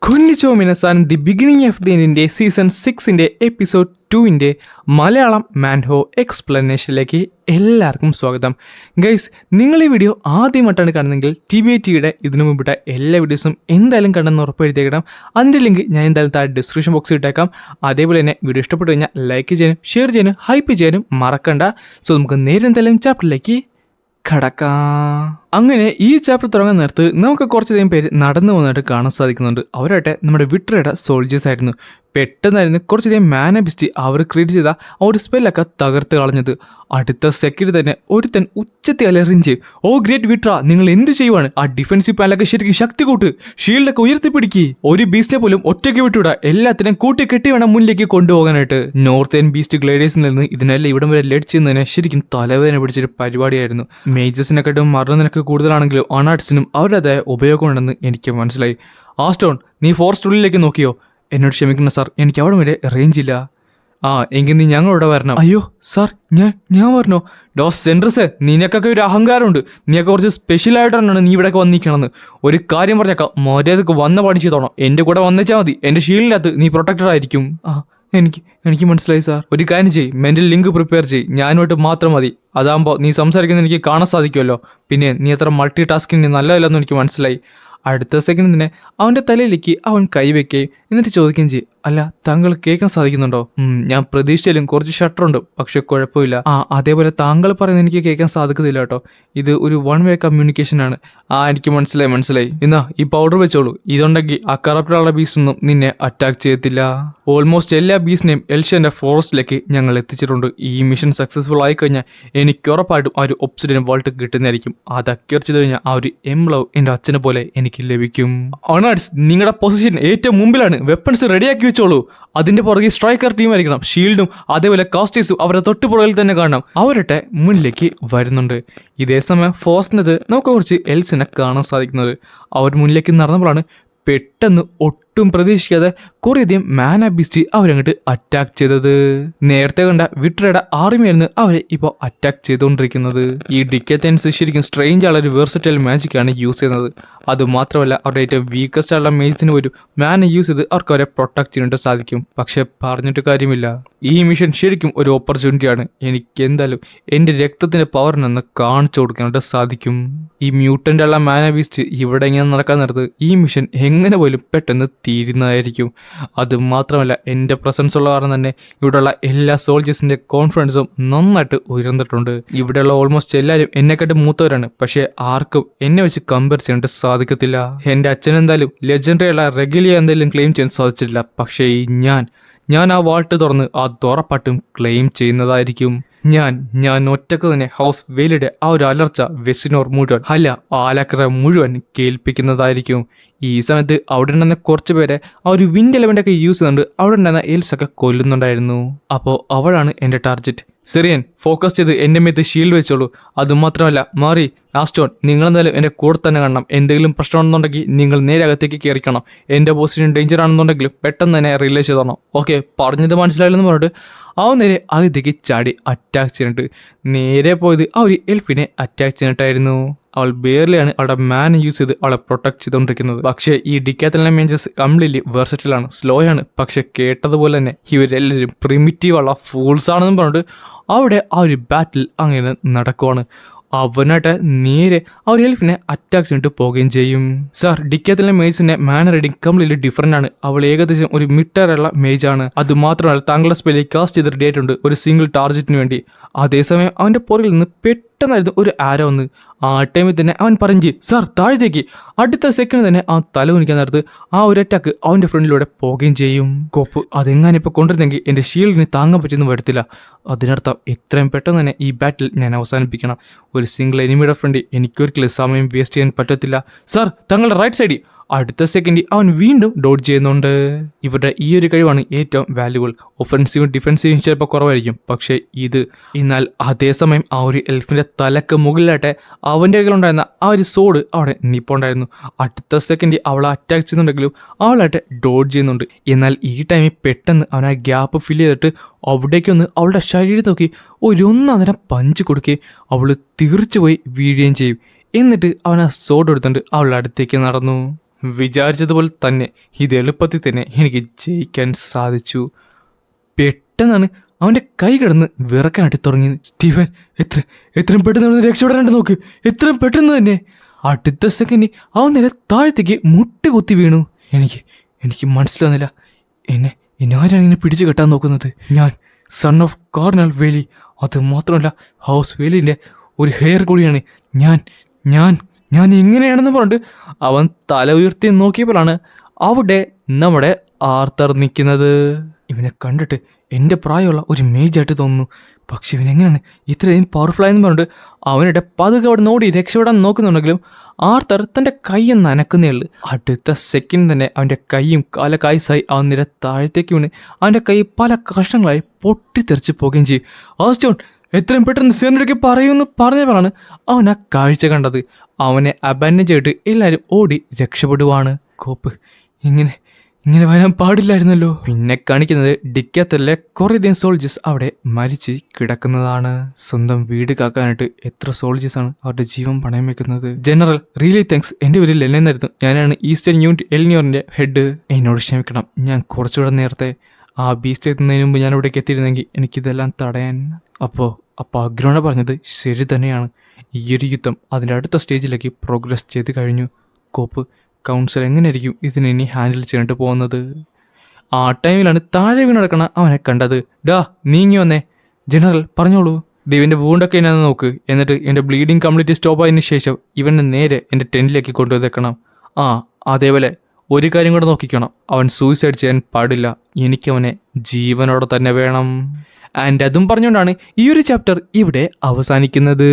Konnichiwa minasan, the beginning of the Indian season 6 episode 2 Malayalam മാൻഹോ എക്സ്പ്ലനേഷനിലേക്ക് എല്ലാവർക്കും സ്വാഗതം. ഗൈസ്, നിങ്ങൾ ഈ വീഡിയോ ആദ്യമായിട്ടാണ് കാണുന്നതെങ്കിൽ TBATയുടെ ഇതിനു മുമ്പിട്ട എല്ലാ വീഡിയോസും എന്തായാലും കണ്ടെന്ന് ഉറപ്പെടുത്തിയേക്കണം. അതിൻ്റെ ലിങ്ക് ഞാൻ എന്തായാലും താഴെ ഡിസ്ക്രിപ്ഷൻ ബോക്സിൽ ഇട്ടേക്കാം. അതേപോലെ തന്നെ വീഡിയോ ഇഷ്ടപ്പെട്ടു കഴിഞ്ഞാൽ ലൈക്ക് ചെയ്യാനും ഷെയർ ചെയ്യാനും ഹൈപ്പ് ചെയ്യാനും മറക്കണ്ട. സോ നമുക്ക് നേരെ എന്തായാലും ചാപ്റ്ററിലേക്ക് കടക്കാം. അങ്ങനെ ഈ ചാപ്റ്റർ തുടങ്ങാൻ നേരത്ത് നമുക്ക് കുറച്ചധികം പേര് നടന്നു പോകുന്നതായിട്ട് കാണാൻ സാധിക്കുന്നുണ്ട്. അവരായിട്ട് നമ്മുടെ വിട്രയുടെ സോൾജേഴ്സ് ആയിരുന്നു. പെട്ടെന്നായിരുന്നു കുറച്ചധികം മാനബിസ്റ്റ് അവർ ക്രിയേറ്റ് ചെയ്ത ആ ഒരു സ്പെല്ലൊക്കെ തകർത്ത് കളഞ്ഞത്. അടുത്ത സെക്കൻഡ് തന്നെ ഒരുത്തൻ ഉച്ചത്തെ അലറിയും ചെയ്യും. ഓ ഗ്രേറ്റ് വിട്ര, നിങ്ങൾ എന്ത് ചെയ്യുവാണ്? ആ ഡിഫൻസീവ് പാനലൊക്കെ ശരിക്കും ശക്തി കൂട്ട്, ഷീൽഡൊക്കെ ഉയർത്തിപ്പിടിക്കുക. ഒരു ബീസ്റ്റിനെ പോലും ഒറ്റയ്ക്ക് വിട്ടുവിടാ, എല്ലാത്തിനും കൂട്ടിക്കെട്ടി വേണം മുന്നിലേക്ക് കൊണ്ടുപോകാനായിട്ട്. നോർത്ത് ഏൺ ബീസ്റ്റ് ഗ്ലേഡേഴ്സിൽ നിന്ന് ഇതിനെല്ലാം ഇവിടം വരെ ലെഡ് ചെയ്യുന്നതിന് ശരിക്കും തലവേദന പിടിച്ചൊരു പരിപാടിയായിരുന്നു. മേജേഴ്സിനെക്കാട്ടും മരണനിരക്ക് കൂടുതലാണെങ്കിലും അണാട്സിനും അവരുടേതായ ഉപയോഗമുണ്ടെന്ന് എനിക്ക് മനസ്സിലായി. ആസ്റ്റോൺ, നീ ഫോറസ്റ്റ് ഉള്ളിലേക്ക് നോക്കിയോ? എന്നോട് ക്ഷമിക്കണം സാർ, എനിക്ക് അവിടെ വരെ റേഞ്ച് ഇല്ല. ആ എങ്കിൽ നീ ഞങ്ങളോട് വരണം. അയ്യോ സാർ, ഞാൻ വരണോ? ഡോസ് സെൻട്രസ്, നിനക്കൊക്കെ ഒരു അഹങ്കാരമുണ്ട്. നീയൊക്കെ കുറച്ച് സ്പെഷ്യലായിട്ടാണ് നീ ഇവിടെയൊക്കെ വന്നിരിക്കണമെന്ന്. ഒരു കാര്യം പറഞ്ഞേക്കാം, മര്യാദക്ക് വന്ന പണി ചെയ്തോണം. എൻ്റെ കൂടെ വന്നേച്ചാൽ മതി, എൻ്റെ ഷീൽഡിനകത്ത് നീ പ്രൊട്ടക്റ്റഡ് ആയിരിക്കും. എനിക്ക് മനസ്സിലായി സാർ. ഒരു കാര്യം ചെയ്യ്, മെൻ്റൽ ലിങ്ക് പ്രിപ്പയർ ചെയ്യ്, ഞാനുമായിട്ട് മാത്രം മതി. അതാകുമ്പോൾ നീ സംസാരിക്കുന്നത് എനിക്ക് കാണാൻ സാധിക്കുമല്ലോ. പിന്നെ നീ അത്ര മൾട്ടി ടാസ്കിങ് നല്ലതല്ലെന്ന് എനിക്ക് മനസ്സിലായി. അടുത്ത സെക്കൻഡ് തന്നെ അവൻ്റെ തലയിലേക്ക് അവൻ കൈവയ്ക്കുകയും എന്നിട്ട് ചോദിക്കുകയും ചെയ്യും, അല്ല താങ്കൾ കേൾക്കാൻ സാധിക്കുന്നുണ്ടോ? ഞാൻ പ്രതീക്ഷിച്ചാലും കുറച്ച് ഷട്ടറുണ്ട്, പക്ഷെ കുഴപ്പമില്ല. അതേപോലെ താങ്കൾ പറയുന്നത് എനിക്ക് കേൾക്കാൻ സാധിക്കുന്നില്ല കേട്ടോ. ഇത് ഒരു വൺ വേ കമ്മ്യൂണിക്കേഷൻ ആണ്. എനിക്ക് മനസ്സിലായി. എന്നാ ഈ പൗഡർ വെച്ചോളൂ. ഇതുണ്ടെങ്കിൽ ആ കറപ്റ്റുള്ള ബീസ്റ്റൊന്നും നിന്നെ അറ്റാക്ക് ചെയ്യത്തില്ല. ഓൾമോസ്റ്റ് എല്ലാ ബീസിനെയും എൽഷ്യൻ്റെ ഫോറസ്റ്റിലേക്ക് ഞങ്ങൾ എത്തിച്ചിട്ടുണ്ട്. ഈ മിഷൻ സക്സസ്ഫുൾ ആയി കഴിഞ്ഞാൽ എനിക്ക് ഉറപ്പായിട്ടും ആ ഒരു ഒബ്സിഡിയൻ വോൾട്ട് കിട്ടുന്നതായിരിക്കും. അത് അക്യൂർ ചെയ്ത് കഴിഞ്ഞാൽ ആ ഒരു എംബ്ലവ് എൻ്റെ അച്ഛനെ പോലെ എനിക്ക് ലഭിക്കും. ഓണേഴ്സ്, നിങ്ങളുടെ പൊസിഷൻ ഏറ്റവും മുമ്പിലാണ്. വെപ്പൺസ് റെഡിയാക്കി വെച്ചോളൂ. അതിന്റെ പുറകെ സ്ട്രൈക്കർ ടീം ആയിരിക്കണം. ഷീൽഡും അതേപോലെ കാസ്റ്റേഴ്സും അവരുടെ തൊട്ടുപുറകിൽ തന്നെ കാണണം. അവരുടെ മുന്നിലേക്ക് വരുന്നുണ്ട്. ഇതേ സമയം ഫോഴ്സിനത് നമുക്ക് കുറച്ച് എൽസിനെ കാണാൻ സാധിക്കുന്നത്. അവർ മുന്നിലേക്ക് നടന്നപ്പോഴാണ് പെട്ടെന്ന് ഒട്ടും പ്രതീക്ഷിക്കാതെ കുറേയധികം മാനബിസ്റ്റ് അവരങ്ങോട്ട് അറ്റാക്ക് ചെയ്തത്. നേരത്തെ കണ്ട വിട്രയുടെ ആർമിയായിരുന്നു അവരെ ഇപ്പോൾ അറ്റാക്ക് ചെയ്തുകൊണ്ടിരിക്കുന്നത്. ഈ ഡിക്കത്തൻസ് ശരിക്കും സ്ട്രേഞ്ച് ആളൊരു വേഴ്സറ്റൈൽ മാജിക്കാണ് യൂസ് ചെയ്യുന്നത്. അതുമാത്രമല്ല അവരുടെ ഏറ്റവും വീക്കസ്റ്റ് ആയുള്ള മേജിന് ഒരു മാനെ യൂസ് ചെയ്ത് അവർക്ക് അവരെ പ്രൊട്ടക്ട് ചെയ്യാനായിട്ട് സാധിക്കും. പക്ഷെ പറഞ്ഞിട്ട് കാര്യമില്ല, ഈ മിഷൻ ശരിക്കും ഒരു ഓപ്പർച്യൂണിറ്റിയാണ്. എനിക്ക് എന്തായാലും എൻ്റെ രക്തത്തിൻ്റെ പവറിനൊന്ന് കാണിച്ചു കൊടുക്കാനായിട്ട് സാധിക്കും. ഈ മ്യൂട്ടൻ്റ് ഉള്ള മാനബിസ്റ്റ് ഇവിടെ ഇങ്ങനെ നടക്കാൻ നേരത്ത് ഈ മിഷൻ എങ്ങനെ പോലും പെട്ടെന്ന് തീരുന്നതായിരിക്കും. അതുമാത്രമല്ല എൻ്റെ പ്രസൻസ് ഉള്ള കാരണം തന്നെ ഇവിടെയുള്ള എല്ലാ സോൾജേഴ്സിൻ്റെ കോൺഫിഡൻസും നന്നായിട്ട് ഉയർന്നിട്ടുണ്ട്. ഇവിടെയുള്ള ഓൾമോസ്റ്റ് എല്ലാവരും എന്നെക്കാട്ട് മൂത്തവരാണ്. പക്ഷേ ആർക്കും എന്നെ വെച്ച് കമ്പയർ ചെയ്യാനായിട്ട് സാധിക്കത്തില്ല. എൻ്റെ അച്ഛൻ എന്തായാലും ലെജൻഡറി ഉള്ള റെഗുലിയ എന്തായാലും ക്ലെയിം ചെയ്യാൻ സാധിച്ചിട്ടില്ല. പക്ഷേ ഞാൻ ആ വാൾട്ട് തുറന്ന് ആ തുറപ്പാട്ടും ക്ലെയിം ചെയ്യുന്നതായിരിക്കും. ഞാൻ ഒറ്റക്ക് തന്നെ ഹൗസ് വെയിലിയുടെ ആ ഒരു അലർച്ച വെസിനോർ മുഴുവൻ ആലക്കര മുഴുവൻ കേൾപ്പിക്കുന്നതായിരിക്കും. ഈ സമയത്ത് അവിടെ ഉണ്ടായിരുന്ന കുറച്ച് പേരെ ആ ഒരു വിൻഡ് എലമെന്റ് ഒക്കെ യൂസ് ചെയ്യുന്നുണ്ട്. അവിടെ ഉണ്ടായിരുന്ന എൽസൊക്കെ കൊല്ലുന്നുണ്ടായിരുന്നു. അപ്പോൾ അവളാണ് എൻ്റെ ടാർഗറ്റ്. സിറിയൻ, ഫോക്കസ് ചെയ്ത് എൻ്റെ മേത്ത് ഷീൽഡ് വെച്ചോളൂ. അതുമാത്രമല്ല മാറി, ആസ്റ്റോൺ, നിങ്ങളെന്തായാലും എൻ്റെ കൂടെ തന്നെ കാണണം. എന്തെങ്കിലും പ്രശ്നമാണെന്നുണ്ടെങ്കിൽ നിങ്ങൾ നേരെ അകത്തേക്ക് കയറിക്കണം. എൻ്റെ പൊസിഷൻ ഡേഞ്ചർ ആണെന്നുണ്ടെങ്കിലും പെട്ടെന്ന് തന്നെ റിലീസ് ചെയ്തോണം. ഓക്കെ, പറഞ്ഞത് മനസ്സിലായില്ലെന്ന് പറഞ്ഞിട്ട് അവൻ നേരെ അകത്തേക്ക് ചാടി അറ്റാക്ക് ചെയ്തിട്ട് നേരെ പോയത് ആ ഒരു എൽഫിനെ അറ്റാക്ക് ചെയ്തിട്ടായിരുന്നു. അവൾ ബേർലിയാണ് അവളുടെ മാൻ യൂസ് ചെയ്ത് അവളെ പ്രൊട്ടക്ട് ചെയ്തുകൊണ്ടിരിക്കുന്നത്. പക്ഷേ ഈ ഡിക്കാത്തലിനെ മേഞ്ചസ് കംപ്ലീറ്റ്ലി വെർസറ്റൈലാണ്, സ്ലോ ആണ്. പക്ഷെ കേട്ടതുപോലെ തന്നെ ഇവരെല്ലാവരും പ്രിമിറ്റീവ് ഉള്ള ഫൂൾസ് ആണെന്ന് പറഞ്ഞിട്ട് അവിടെ ആ ഒരു ബാറ്റിൽ അങ്ങനെ നടക്കുവാണ്. അവനായിട്ട് നേരെ ആ ഒരു എൽഫിനെ അറ്റാക്ക് ചെയ്തിട്ട് പോവുകയും ചെയ്യും. സാർ, ഡിക്കാത്തലിനെ മേജിന്റെ മാൻ റീഡിങ് കംപ്ലീറ്റ്ലി ഡിഫറെന്റ് ആണ്. അവൾ ഏകദേശം ഒരു മിഡറുള്ള മേജ് ആണ്. അതുമാത്രമല്ല താങ്കളുടെ സ്പെല്ലിൽ കാസ്റ്റ് ചെയ്ത് റെഡി ആയിട്ടുണ്ട് ഒരു സിംഗിൾ ടാർജറ്റിന് വേണ്ടി. അതേസമയം അവൻ്റെ പുറകിൽ നിന്ന് പെട്ടെന്നായിരുന്നു ഒരു ആരോ വന്ന്. ആ ടൈമിൽ തന്നെ അവൻ പറഞ്ഞു, സാർ താഴത്തേക്ക്. അടുത്ത സെക്കൻഡ് തന്നെ ആ തല കുനിക്കാൻ നേരത്ത് ആ ഒരു അറ്റാക്ക് അവൻ്റെ ഫ്രണ്ടിലൂടെ പോവുകയും ചെയ്യും. കോപ്പ്, അതെങ്ങനെ ഇപ്പോൾ കൊണ്ടിരുന്നെങ്കിൽ എൻ്റെ ഷീൽഡിന് താങ്ങാൻ പറ്റിയൊന്നും വരത്തില്ല. അതിനർത്ഥം എത്രയും പെട്ടെന്ന് തന്നെ ഈ ബാറ്റിൽ ഞാൻ അവസാനിപ്പിക്കണം. ഒരു സിംഗിൾ എനിമിയുടെ ഫ്രണ്ട് എനിക്കൊരിക്കലും സമയം വേസ്റ്റ് ചെയ്യാൻ പറ്റത്തില്ല. സാർ, തങ്ങളുടെ റൈറ്റ് സൈഡിൽ. അടുത്ത സെക്കൻഡ് അവൻ വീണ്ടും ഡോട്ട് ചെയ്യുന്നുണ്ട്. ഇവരുടെ ഈ ഒരു കഴിവാണ് ഏറ്റവും വാല്യുബിൾ. ഒഫൻസീവും ഡിഫൻസീവും ചിലപ്പോൾ കുറവായിരിക്കും, പക്ഷേ എന്നാൽ അതേസമയം ആ ഒരു എൽഫിൻ്റെ തലക്ക് മുകളിലായിട്ട് അവൻ്റെ കയ്യിലുണ്ടായിരുന്ന ആ ഒരു സോഡ് അവിടെ നിൽപ്പുണ്ടായിരുന്നു. അടുത്ത സെക്കൻഡ് അവളെ അറ്റാക്ക് ചെയ്യുന്നുണ്ടെങ്കിലും അവളായിട്ട് ഡോട്ട് ചെയ്യുന്നുണ്ട്. എന്നാൽ ഈ ടൈമിൽ പെട്ടെന്ന് അവൻ ആ ഗ്യാപ്പ് ഫില്ല് ചെയ്തിട്ട് അവിടേക്കൊന്ന് അവളുടെ ശരീരത്തിൽ നോക്കി ഒന്നന്നേരം പഞ്ച് കൊടുക്കുകയും അവൾ തീർച്ചു പോയി വീഴുകയും ചെയ്യും. എന്നിട്ട് അവൻ ആ സോഡ് എടുത്തുകൊണ്ട് അവളുടെ അടുത്തേക്ക് നടന്നു. വിചാരിച്ചതുപോലെ തന്നെ ഇത് എളുപ്പത്തിൽ തന്നെ എനിക്ക് ജയിക്കാൻ സാധിച്ചു. പെട്ടെന്നാണ് അവൻ്റെ കൈ കിടന്ന് വിറക്കാനായിട്ട് തുടങ്ങി. സ്റ്റീഫൻ, എത്രയും പെട്ടെന്ന് രക്ഷപ്പെടാനായിട്ട് നോക്ക്, എത്രയും പെട്ടെന്ന് തന്നെ. അടുത്ത സെക്കൻഡ് അവൻ നേരെ താഴത്തേക്ക് മുട്ടുകുത്തി വീണു. എനിക്ക് മനസ്സിലാവുന്നില്ല, എന്നെ ആരാണ് ഇങ്ങനെ പിടിച്ചു കെട്ടാൻ നോക്കുന്നത്? ഞാൻ സൺ ഓഫ് കോർണൽ വേലി, അത് മാത്രമല്ല ഹൗസ് വേലിൻ്റെ ഒരു ഹെയർ കൂടിയാണ് ഞാൻ ഇങ്ങനെയാണെന്ന് പറഞ്ഞിട്ട് അവൻ തല ഉയർത്തി നോക്കിയപ്പോഴാണ് അവിടെ നമ്മുടെ ആർത്തർ നിൽക്കുന്നത്. ഇവനെ കണ്ടിട്ട് എൻ്റെ പ്രായമുള്ള ഒരു മേജായിട്ട് തോന്നുന്നു. പക്ഷെ ഇവനെങ്ങനെയാണ് ഇത്രയും പവർഫുള്ളായെന്ന് പറഞ്ഞിട്ട് അവനുടെ പതുക്കെ അവിടെ നോടി രക്ഷപ്പെടാൻ നോക്കുന്നുണ്ടെങ്കിലും ആർത്തർ തൻ്റെ കൈയൊന്ന് അനക്കുന്നേ ഉള്ളു. അടുത്ത സെക്കൻഡ് തന്നെ അവൻ്റെ കൈയും കാലക്കായ്സായി അവൻ നിര താഴത്തേക്ക് വീണ് അവൻ്റെ കൈ പല കഷ്ണങ്ങളായി പൊട്ടിത്തെറിച്ച് പോകുകയും ചെയ്യും. ആസ്റ്റോൺ, എത്രയും പെട്ടെന്ന് സീനിലേക്ക് പറയുമെന്ന് പറഞ്ഞപ്പോഴാണ് അവൻ ആ കാഴ്ച കണ്ടത്. അവനെ അബാൻഡൻ ചെയ്തിട്ട് എല്ലാവരും ഓടി രക്ഷപ്പെടുവാണ്. കോപ്പ് ഇങ്ങനെ വരാൻ പാടില്ലായിരുന്നല്ലോ. പിന്നെ കാണിക്കുന്നത് ഡിക്കത്തലിലെ കുറേയധികം സോൾജേഴ്സ് അവിടെ മരിച്ച് കിടക്കുന്നതാണ്. സ്വന്തം വീട് കാക്കാനായിട്ട് എത്ര സോൾജേഴ്സാണ് അവരുടെ ജീവൻ പണയം വെക്കുന്നത്. General, really thanks. എൻ്റെ പേര് ലെല്ലെന്നായിരുന്നു. ഞാനാണ് ഈസ്റ്റേൺ യൂണിറ്റ് എലിനിയോറിൻ്റെ ഹെഡ്. എന്നോട് ക്ഷമിക്കണം, ഞാൻ കുറച്ചുകൂടെ നേരത്തെ ആ ബീസ്റ്റ് എത്തുന്നതിന് മുമ്പ് ഞാൻ ഇവിടേക്ക് എത്തിയിരുന്നെങ്കിൽ എനിക്കിതെല്ലാം തടയാൻ. അപ്പോൾ അഗ്രോണ പറഞ്ഞത് ശരി തന്നെയാണ്. ഈ ഒരു യുദ്ധം അതിൻ്റെ അടുത്ത സ്റ്റേജിലേക്ക് പ്രോഗ്രസ് ചെയ്ത് കഴിഞ്ഞു. കോപ്പ്, കൗൺസിൽ എങ്ങനെയായിരിക്കും ഇതിനെ ഇനി ഹാൻഡിൽ ചെയ്തിട്ട് പോകുന്നത്? ആ ടൈമിലാണ് താഴെ വീണ് നടക്കണ അവനെ കണ്ടത്. ഡാ, നീങ്ങി വന്നേ. ജനറൽ, പറഞ്ഞോളൂ. ദൈവൻ്റെ വൂണ്ടൊക്കെ എന്നെ നോക്ക്, എന്നിട്ട് എൻ്റെ ബ്ലീഡിങ് കംപ്ലീറ്റ് സ്റ്റോപ്പ് ആയതിനു ശേഷം ഇവനെ നേരെ എൻ്റെ ടെൻറ്റിലേക്ക് കൊണ്ടുവന്നേക്കണം. അതേപോലെ ഒരു കാര്യം കൂടെ നോക്കിക്കണം, അവൻ സൂയിസൈഡ് ചെയ്യാൻ പാടില്ല. എനിക്കവനെ ജീവനോടെ തന്നെ വേണം. ആൻഡ് അതും പറഞ്ഞുകൊണ്ടാണ് ഈ ഒരു ചാപ്റ്റർ ഇവിടെ അവസാനിക്കുന്നത്.